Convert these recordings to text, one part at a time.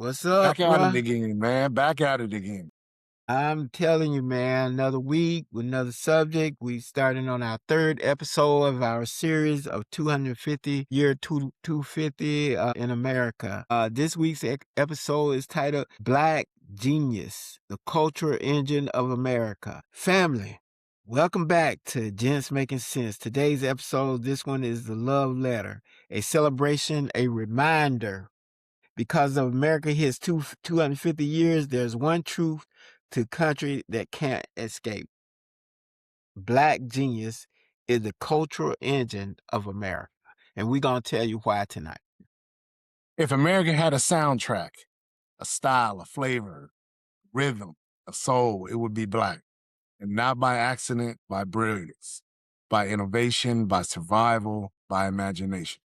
What's up, Back at it bruh? again, man. Back at it again. I'm telling you, man, another week with another subject. We starting on our third episode of our series of 250 year 250 in America. This week's episode is titled Black Genius, the cultural engine of America. Family, welcome back to Gents Making Sense. Today's episode, this one is the love letter, a celebration, a reminder. Because of America hits 250 years, there's one truth to country that can't escape. Black genius is the cultural engine of America. And we're going to tell you why tonight. If America had a soundtrack, a style, a flavor, rhythm, a soul, it would be black. And not by accident, by brilliance, by innovation, by survival, by imagination.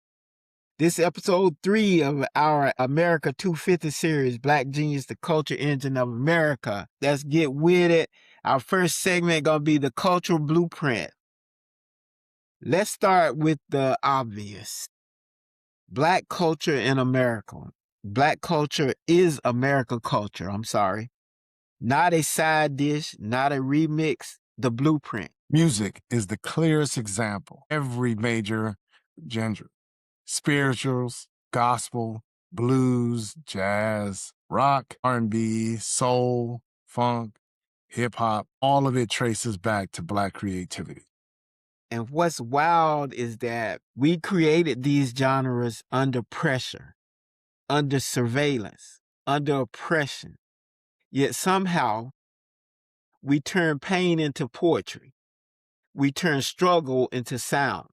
This episode 3 of our America 250 series, Black Genius, the culture engine of America. Let's get with it. Our first segment going to be the cultural blueprint. Let's start with the obvious. Black culture in America. Black culture is America culture, I'm sorry. Not a side dish, not a remix, the blueprint. Music is the clearest example. Every major genre, spirituals, gospel, blues, jazz, rock, R&B, soul, funk, hip hop, all of it traces back to Black creativity. And what's wild is that we created these genres under pressure, under surveillance, under oppression. Yet somehow we turn pain into poetry. We turn struggle into sound.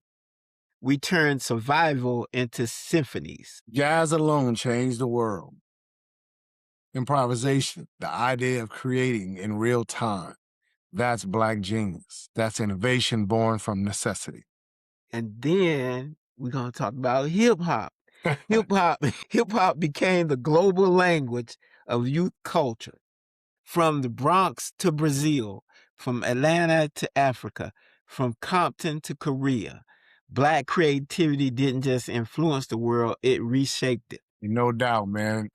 We turn survival into symphonies. Jazz alone changed the world. Improvisation, the idea of creating in real time, that's Black genius. That's innovation born from necessity. And then we're going to talk about hip hop. Hip hop became the global language of youth culture. From the Bronx to Brazil, from Atlanta to Africa, from Compton to Korea. Black creativity didn't just influence the world, it reshaped it. No doubt, man.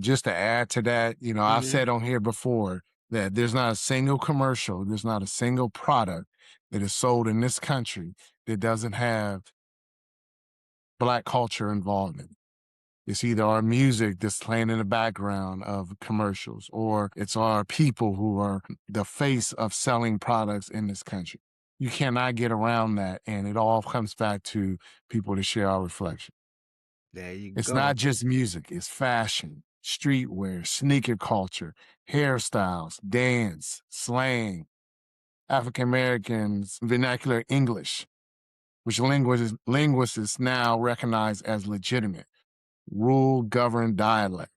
Just to add to that, I've said on here before that there's not a single commercial, there's not a single product that is sold in this country that doesn't have Black culture involved in it. It's either our music that's playing in the background of commercials, or it's our people who are the face of selling products in this country. You cannot get around that, and it all comes back to people to share our reflection. There you It's go. not just music, it's fashion, streetwear, sneaker culture, hairstyles, dance, slang, African Americans, vernacular English, which linguists now recognize as legitimate, rule governed dialect.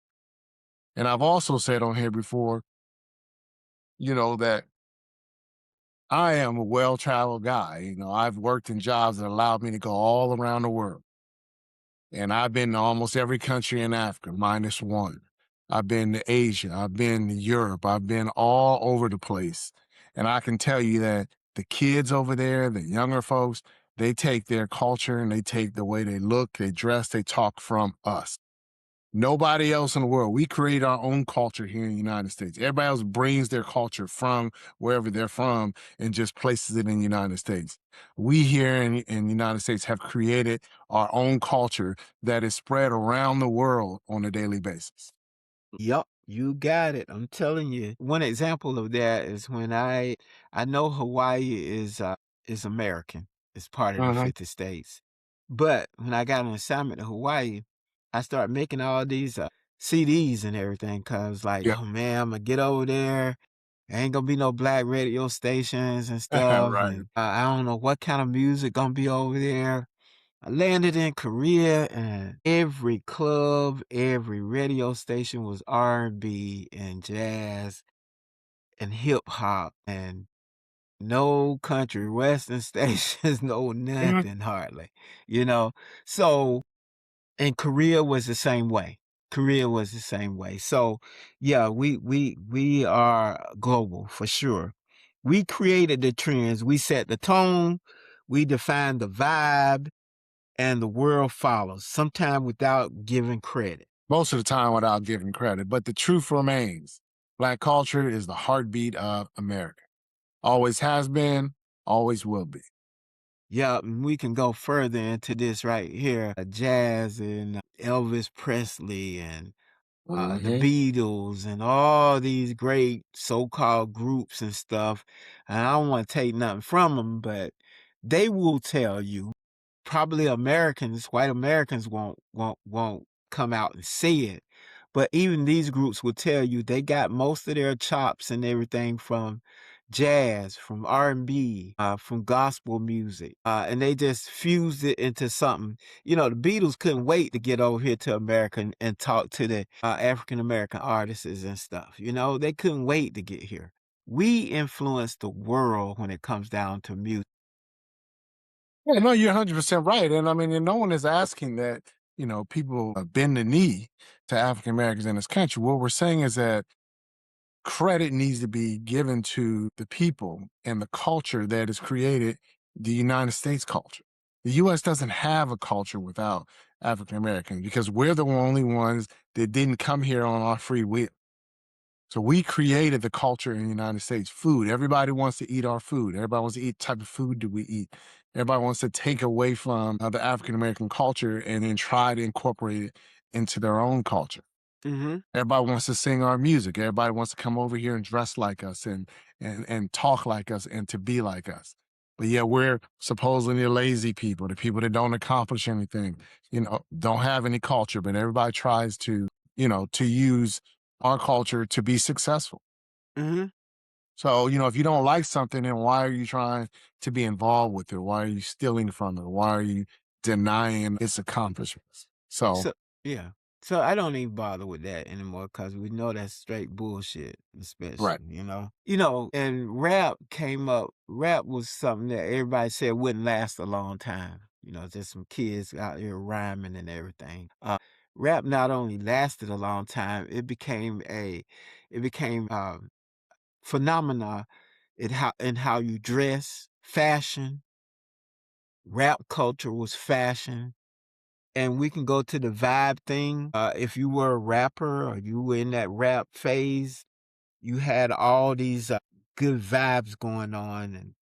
And I've also said on here before, that I am a well-traveled guy. I've worked in jobs that allowed me to go all around the world. And I've been to almost every country in Africa, minus one. I've been to Asia. I've been to Europe. I've been all over the place. And I can tell you that the kids over there, the younger folks, they take their culture and they take the way they look, they dress, they talk from us. Nobody else in the world. We create our own culture here in the United States. Everybody else brings their culture from wherever they're from and just places it in the United States. We here in the United States have created our own culture that is spread around the world on a daily basis. Yup, you got it. I'm telling you. One example of that is when I know Hawaii is American. It's part of the Uh-huh. 50 states. But when I got an assignment to Hawaii, I started making all these CDs and everything cuz like, Yeah. oh man, I'm gonna get over there. Ain't gonna be no black radio stations and stuff Right. and I don't know what kind of music gonna be over there. I landed in Korea and every club, every radio station was R&B and jazz and hip hop and no country western stations, no Mhm. nothing hardly, you know. So, and Korea was the same way. Korea was the same way. So, yeah, we are global for sure. We created the trends, we set the tone, we defined the vibe, and the world follows, sometimes without giving credit. most of the time without giving credit. But the truth remains Black culture is the heartbeat of America. Always has been, always will be. Yeah, and we can go further into this right here. Jazz and Elvis Presley and the Hmm. Beatles and all these great so-called groups and stuff. And I don't want to take nothing from them, but they will tell you. Probably Americans, white Americans won't come out and say it. But even these groups will tell you they got most of their chops and everything from jazz, from R&B, from gospel music, and they just fused it into something. You know, the Beatles couldn't wait to get over here to America and talk to the African American artists and stuff. You know, they couldn't wait to get here. We influence the world when it comes down to music. Yeah, no, you're 100% right. And I mean, and no one is asking that, people bend the knee to African Americans in this country. What we're saying is that credit needs to be given to the people and the culture that has created the United States culture. The US doesn't have a culture without African Americans because we're the only ones that didn't come here on our free will. So we created the culture in the United States. Food. Everybody wants to eat our food. Everybody wants to eat type of food do we eat. Everybody wants to take away from the African American culture and then try to incorporate it into their own culture. Hmm. Everybody wants to sing our music. Everybody wants to come over here and dress like us and talk like us and to be like us. But yeah, we're supposedly the lazy people, the people that don't accomplish anything, don't have any culture, but everybody tries to use our culture to be successful. Hmm. So, if you don't like something, then why are you trying to be involved with it? Why are you stealing from it? Why are you denying its accomplishments? So, So yeah. So I don't even bother with that anymore because we know that's straight bullshit, right. especially, you know. You know, and rap came up. Rap was something that everybody said wouldn't last a long time. You know, just some kids out here rhyming and everything. Rap not only lasted a long time, it became phenomena in how you dress, fashion. Rap culture was fashion. And we can go to the vibe thing. If you were a rapper or you were in that rap phase, you had all these good vibes going on and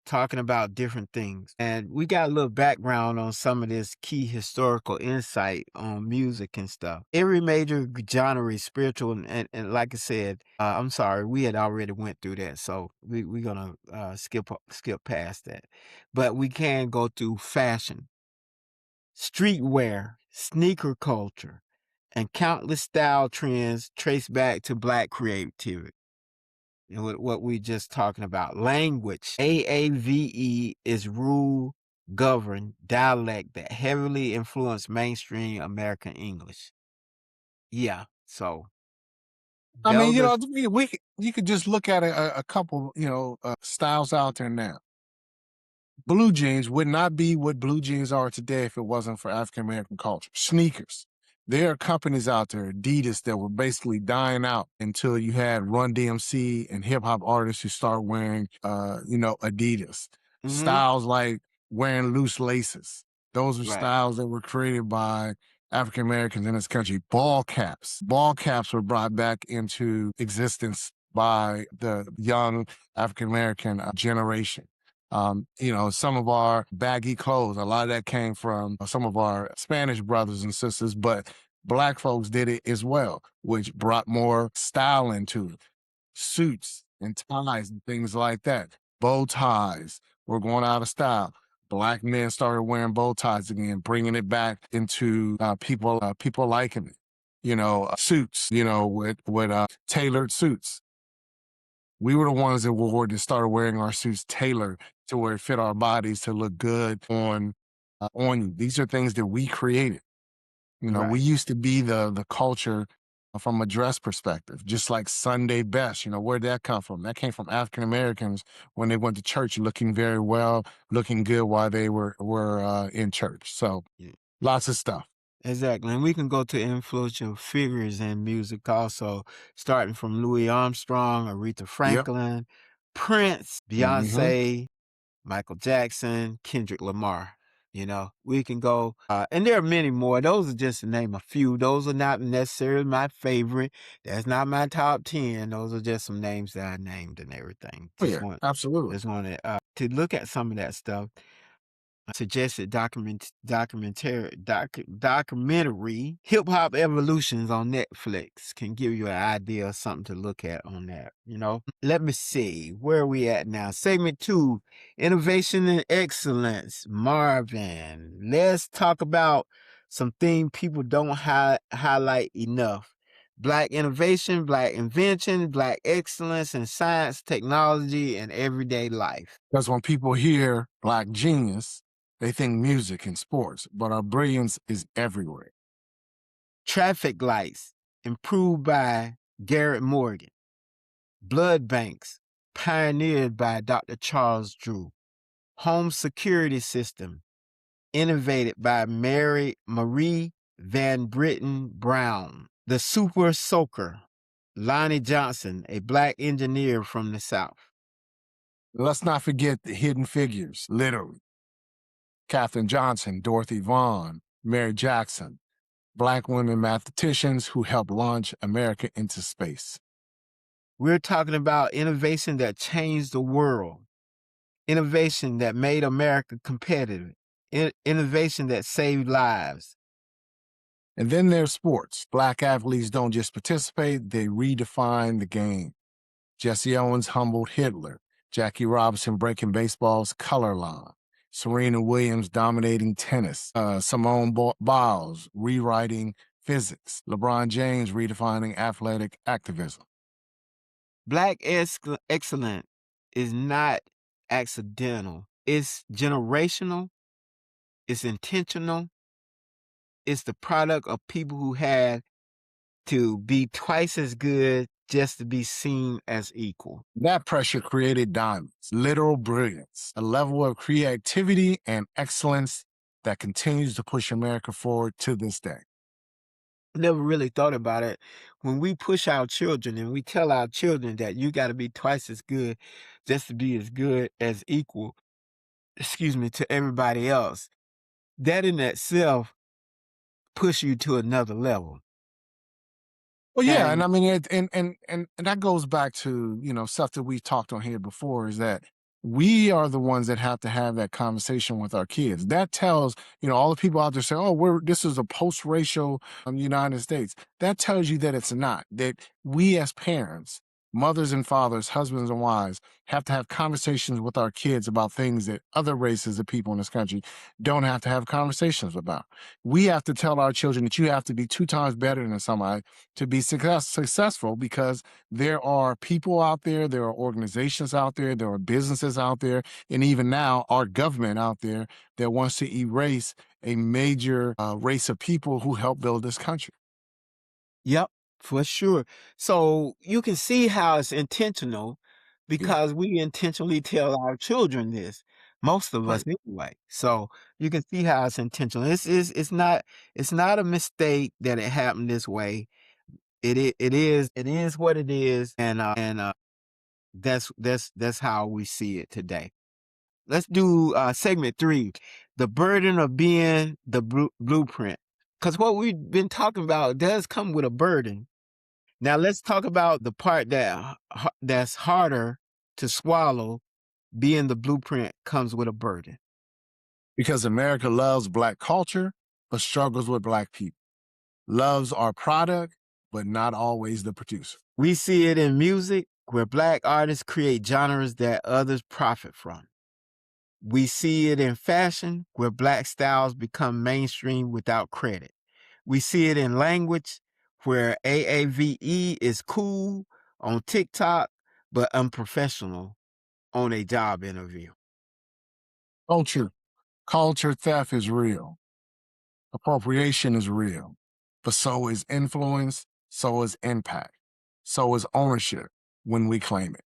talking about different things. And we got a little background on some of this key historical insight on music and stuff. Every major genre is spiritual. And like I said, I'm sorry, we had already went through that. So we're going to skip past that. But we can go through fashion, streetwear, sneaker culture, and countless style trends trace back to Black creativity. And what we just talking about, language, AAVE is rule governed dialect that heavily influenced mainstream American English. Yeah, so I mean, those are. you could just look at a couple, styles out there now. Blue jeans would not be what blue jeans are today if it wasn't for African American culture. Sneakers. There are companies out there, Adidas, that were basically dying out until you had Run DMC and hip hop artists who start wearing, Adidas. Mhm. Styles like wearing loose laces. Those are Right. styles that were created by African Americans in this country. Ball caps. Ball caps were brought back into existence by the young African American generation. Some of our baggy clothes, a lot of that came from some of our Spanish brothers and sisters, but Black folks did it as well, which brought more style into it. Suits and ties and things like that. Bow ties were going out of style. Black men started wearing bow ties again, bringing it back into people liking it. Suits, with tailored suits. We were the ones that started wearing our suits tailored to where it fit our bodies to look good on you. These are things that we created. We Right. used to be the culture from a dress perspective, just like Sunday best. Where'd that come from? That came from African Americans when they went to church looking very well, looking good while they were in church. So Yeah. lots of stuff. Exactly. And we can go to influential figures in music also, starting from Louis Armstrong, Aretha Yep. Franklin, Prince, Hmm. Beyonce, Michael Jackson, Kendrick Lamar. We can go, and there are many more. Those are just to name a few. Those are not necessarily my favorite. That's not my top 10. Those are just some names that I named and everything. Oh, yeah, absolutely. Just wanted to look at some of that stuff. Suggested documentary Hip Hop Evolutions on Netflix can give you an idea of something to look at on that. Let me see, where are we at now? Segment 2, innovation and excellence. Marvin, let's talk about something people don't highlight enough. Black innovation, Black invention, Black excellence in science, technology, and everyday life. Because when people hear Black genius, they think music and sports, but our brilliance is everywhere. Traffic lights, improved by Garrett Morgan. Blood banks, pioneered by Dr. Charles Drew. Home security system, innovated by Marie Van Britten Brown. The super soaker, Lonnie Johnson, a Black engineer from the South. Let's not forget the hidden figures, literally. Katherine Johnson, Dorothy Vaughan, Mary Jackson, Black women mathematicians who helped launch America into space. We're talking about innovation that changed the world, innovation that made America competitive, innovation that saved lives. And then there's sports. Black athletes don't just participate, they redefine the game. Jesse Owens humbled Hitler, Jackie Robinson breaking baseball's color line, Serena Williams dominating tennis, Simone Biles rewriting physics, LeBron James redefining athletic activism. Black excellence is not accidental. It's generational. It's intentional. It's the product of people who had to be twice as good just to be seen as equal. That pressure created diamonds, literal brilliance, a level of creativity and excellence that continues to push America forward to this day. Never really thought about it. When we push our children and we tell our children that you got to be twice as good just to be as good as equal, to everybody else, that in itself push you to another level. Well, yeah, and And I mean, and that goes back to stuff that we talked on here before. Is that we are the ones that have to have that conversation with our kids. That tells all the people out there say, "Oh, this is a post-racial United States." That tells you that it's not. That we as parents, mothers and fathers, husbands and wives, have to have conversations with our kids about things that other races of people in this country don't have to have conversations about. We have to tell our children that you have to be 2 times better than somebody to be successful, because there are people out there are organizations out there are businesses out there, and even now our government out there that wants to erase a major race of people who helped build this country. yep, for sure. So you can see how it's intentional Yeah, because we intentionally tell our children this, most of us right. anyway. So you can see how it's intentional. It's not a mistake that it happened this way. It is what it is, and that's how we see it today. Let's do segment 3, the burden of being the blueprint. Because what we've been talking about does come with a burden. Now let's talk about the part that's harder to swallow. Being the blueprint comes with a burden. Because America loves Black culture, but struggles with Black people. Loves our product, but not always the producer. We see it in music, where Black artists create genres that others profit from. We see it in fashion, where Black styles become mainstream without credit. We see it in language, where AAVE is cool on TikTok, but unprofessional on a job interview. Culture. Culture theft is real. Appropriation is real. But so is influence, so is impact, so is ownership when we claim it.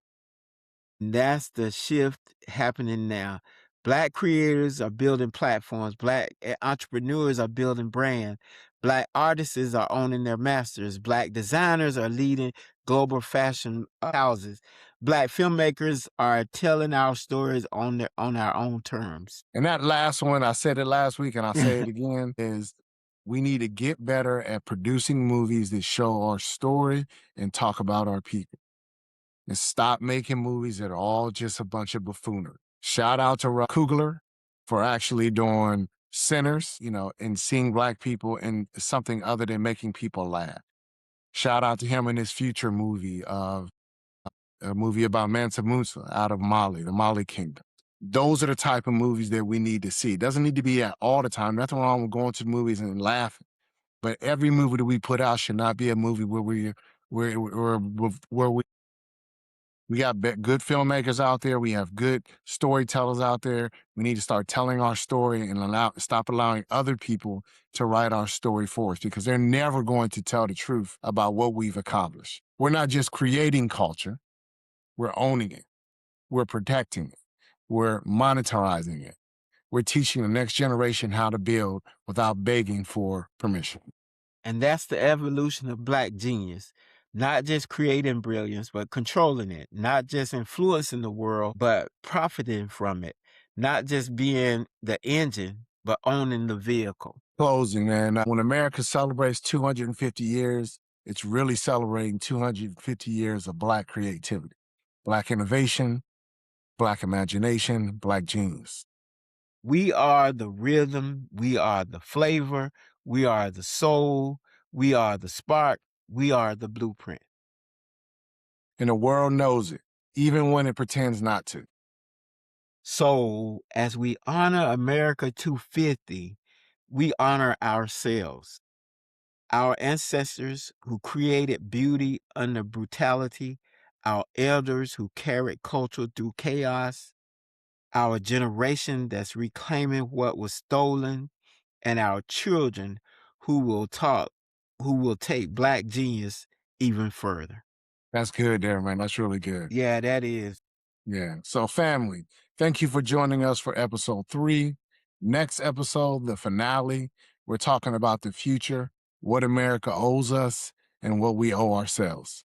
That's the shift happening now. Black creators are building platforms. Black entrepreneurs are building brands. Black artists are owning their masters. Black designers are leading global fashion houses. Black filmmakers are telling our stories on our own terms. And that last one, I said it last week and I'll say it again, is we need to get better at producing movies that show our story and talk about our people. And stop making movies that are all just a bunch of buffoonery. Shout out to Russ Kugler for actually doing Sinners, and seeing Black people in something other than making people laugh. Shout out to him in his future movie of a movie about Mansa Musa out of Mali, the Mali Kingdom. Those are the type of movies that we need to see. It doesn't need to be at all the time. Nothing wrong with going to the movies and laughing. But every movie that we put out should not be a movie where we got good filmmakers out there. We have good storytellers out there. We need to start telling our story and stop allowing other people to write our story for us, because they're never going to tell the truth about what we've accomplished. We're not just creating culture, we're owning it. We're protecting it. We're monetizing it. We're teaching the next generation how to build without begging for permission. And that's the evolution of Black genius. Not just creating brilliance, but controlling it. Not just influencing the world, but profiting from it. Not just being the engine, but owning the vehicle. Closing, man. When America celebrates 250 years, it's really celebrating 250 years of Black creativity, Black innovation, Black imagination, Black genius. We are the rhythm. We are the flavor. We are the soul. We are the spark. We are the blueprint. And the world knows it, even when it pretends not to. So, as we honor America 250, we honor ourselves, our ancestors who created beauty under brutality, our elders who carried culture through chaos, our generation that's reclaiming what was stolen, and our children who will talk, who will take Black genius even further. That's good there, man. That's really good. Yeah, that is. Yeah. So, family, thank you for joining us for episode 3. Next episode, the finale, we're talking about the future, what America owes us, and what we owe ourselves.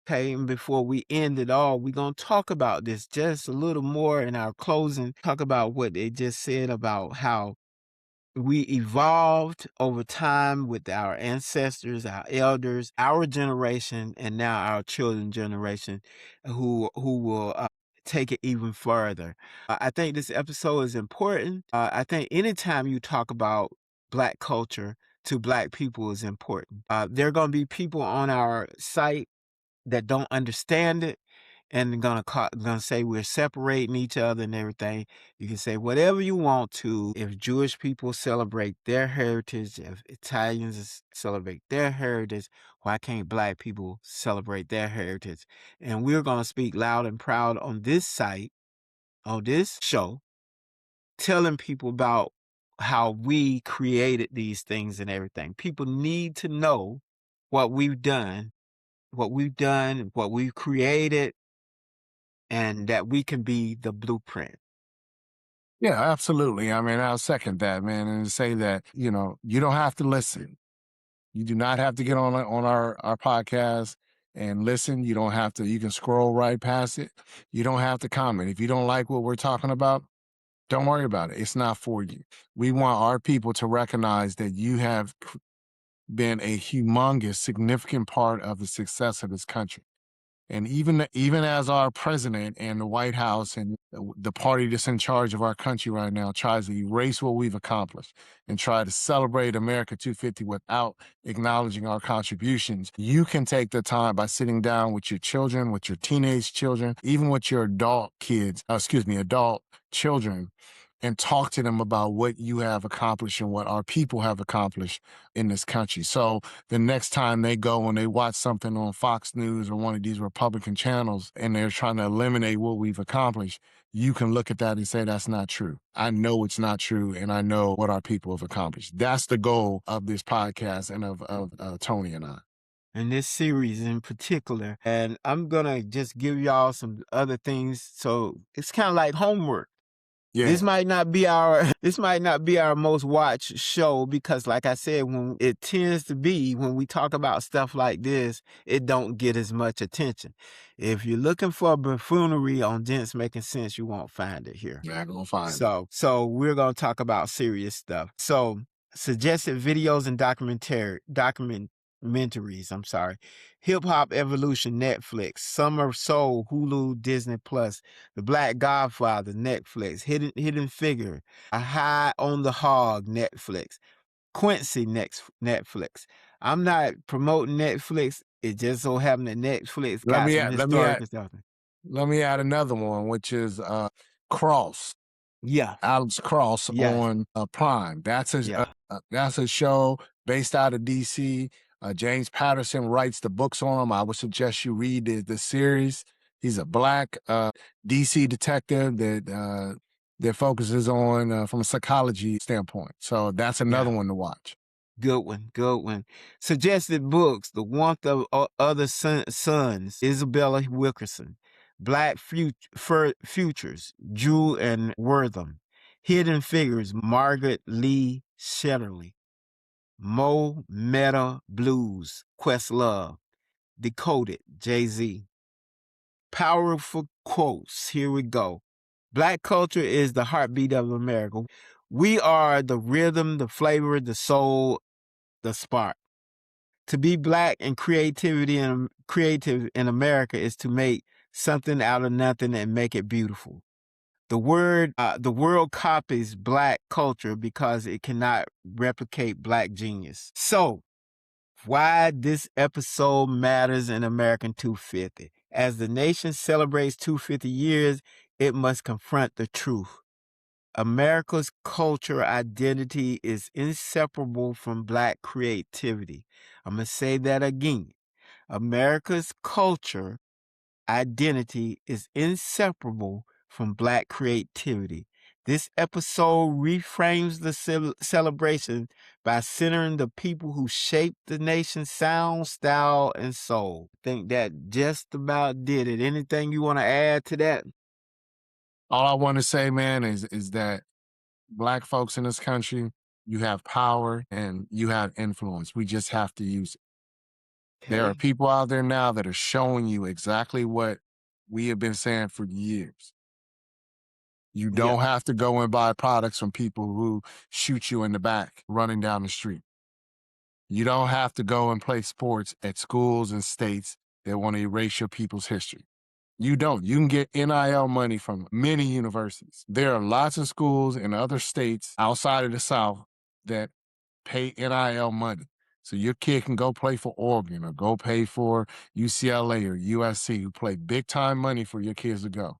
Okay, and before we end it all, we're going to talk about this just a little more in our closing. Talk about what they just said about how we evolved over time with our ancestors, our elders, our generation, and now our children generation, who will take it even further. I think this episode is important. I think anytime you talk about Black culture to Black people is important. There are going to be people on our site that don't understand it and gonna say we're separating each other and everything. You can say whatever you want to. If Jewish people celebrate their heritage, if Italians celebrate their heritage, why can't Black people celebrate their heritage? And we're gonna speak loud and proud on this site, on this show, telling people about how we created these things and everything. People need to know what we've done, what we've created, and that we can be the blueprint. Yeah, absolutely. I mean, I'll second that, man, and say that, you don't have to listen. You do not have to get on our podcast and listen. You don't have to, you can scroll right past it. You don't have to comment. If you don't like what we're talking about, don't worry about it. It's not for you. We want our people to recognize that you have been a humongous, significant part of the success of this country. And even as our president and the White House and the party that's in charge of our country right now tries to erase what we've accomplished and try to celebrate America 250 without acknowledging our contributions, you can take the time by sitting down with your children, with your teenage children, even with your adult kids, adult children, and talk to them about what you have accomplished and what our people have accomplished in this country. So the next time they go and they watch something on Fox News or one of these Republican channels and they're trying to eliminate what we've accomplished, you can look at that and say, that's not true. I know it's not true, and I know what our people have accomplished. That's the goal of this podcast and of Tony and I. In this series in particular. And I'm gonna just give y'all some other things. So it's kind of like homework. This Yeah, might not be our this might not be our most watched show because like I said, when it tends to be when we talk about stuff like this, it don't get as much attention. If you're looking for buffoonery on Gents Making Sense, you won't find it here. not gonna find it. So we're gonna talk about serious stuff. So suggested videos and documentaries. I'm sorry. Hip Hop Evolution Netflix, Summer Soul Hulu Disney Plus, The Black Godfather Netflix, Hidden Figure, A High on the Hog Netflix, Quincy next Netflix. I'm not promoting Netflix. It just so happened that Netflix Let got me some add, let me add, historical stuff. let me add another one, which is Cross. Yeah. Alex Cross Yes. on Prime. Yeah. That's a show based out of DC. James Patterson writes the books on him. I would suggest you read the series. He's a black DC detective that focuses on from a psychology standpoint. So that's Yeah. another one to watch. Good one, good one. Suggested books: The Warmth of Other Suns, Isabella Wilkerson; Futures, Drew and Wortham; Hidden Figures, Margaret Lee Shetterly; Mo Meta Blues, Questlove; Decoded, Jay-Z. Powerful quotes. Here we go. Black culture is the heartbeat of America. We are the rhythm, the flavor, the soul, the spark. To be black and creative in America is to make something out of nothing and make it beautiful. The world copies black culture because it cannot replicate black genius. So, why this episode matters in American 250? As the nation celebrates 250 years, it must confront the truth. America's cultural identity is inseparable from black creativity. I'm going to say that again. America's culture identity is inseparable from black creativity. This episode reframes the celebration by centering the people who shaped the nation's sound, style, and soul. I think that just about did it. Anything you want to add to that? All I want to say, man, is that black folks in this country, you have power and you have influence. We just have to use it. There are Okay. people out there now that are showing you exactly what we have been saying for years. You Yeah. don't have to go and buy products from people who shoot you in the back running down the street. You don't have to go and play sports at schools and states that want to erase your people's history. You don't. You can get NIL money from many universities. There are lots of schools in other states outside of the South that pay NIL money. So your kid can go play for Oregon or go pay for UCLA or USC, who play big time money for your kids to go.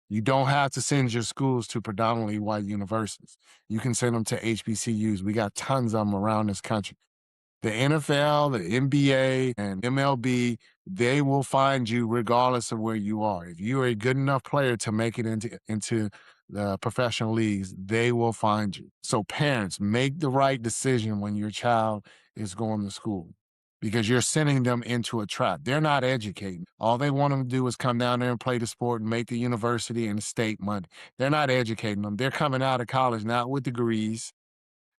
You don't have to send your schools to predominantly white universities. You can send them to HBCUs. We got tons of them around this country. The NFL, the NBA, and MLB, they will find you regardless of where you are. If you're a good enough player to make it into the professional leagues, they will find you. So parents, make the right decision when your child is going to school because you're sending them into a trap. They're not educating. All they want them to do is come down there and play the sport and make the university and the state money. They're not educating them. They're coming out of college not with degrees.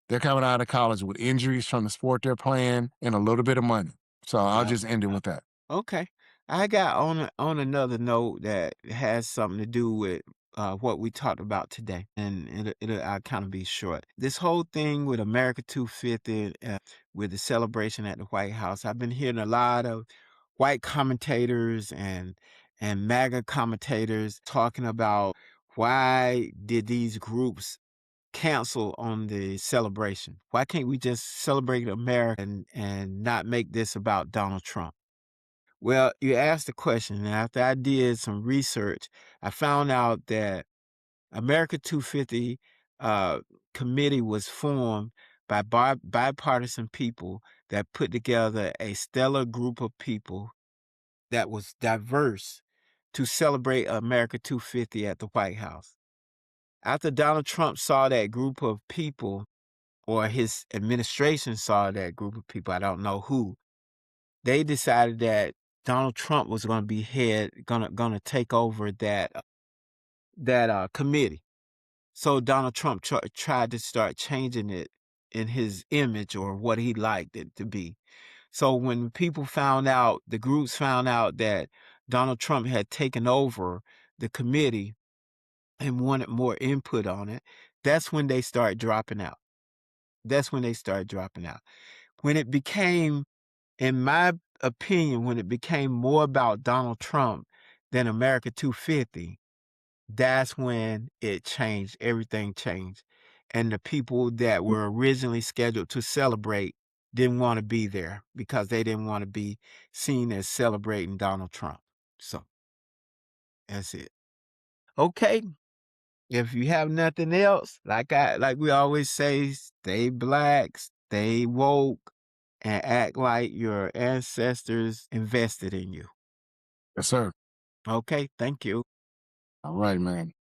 They're coming out of college with injuries from the sport they're playing and a little bit of money. So I'll Yeah. just end it with that. Okay. I got on another note that has something to do with what we talked about today, and I'll kind of be short. This whole thing with America 250, with the celebration at the White House, I've been hearing a lot of white commentators and MAGA commentators talking about why did these groups cancel on the celebration? Why can't we just celebrate America and not make this about Donald Trump? Well, you asked the question, and after I did some research, I found out that America 250 uh, committee was formed by bipartisan people that put together a stellar group of people that was diverse to celebrate America 250 at the White House. After Donald Trump saw that group of people, or his administration saw that group of people, I don't know who, they decided that Donald Trump was going to be gonna take over that committee. So Donald Trump tried to start changing it in his image or what he liked it to be. So when people found out, the groups found out that Donald Trump had taken over the committee and wanted more input on it, that's when they start dropping out. That's when they started dropping out. When it became, in my opinion, when it became more about Donald Trump than America 250, that's when it changed. Everything changed. And the people that were originally scheduled to celebrate didn't want to be there because they didn't want to be seen as celebrating Donald Trump. So that's it. Okay. If you have nothing else, like we always say, stay black, stay woke, and act like your ancestors invested in you. Yes, sir. Okay, thank you. All right, man.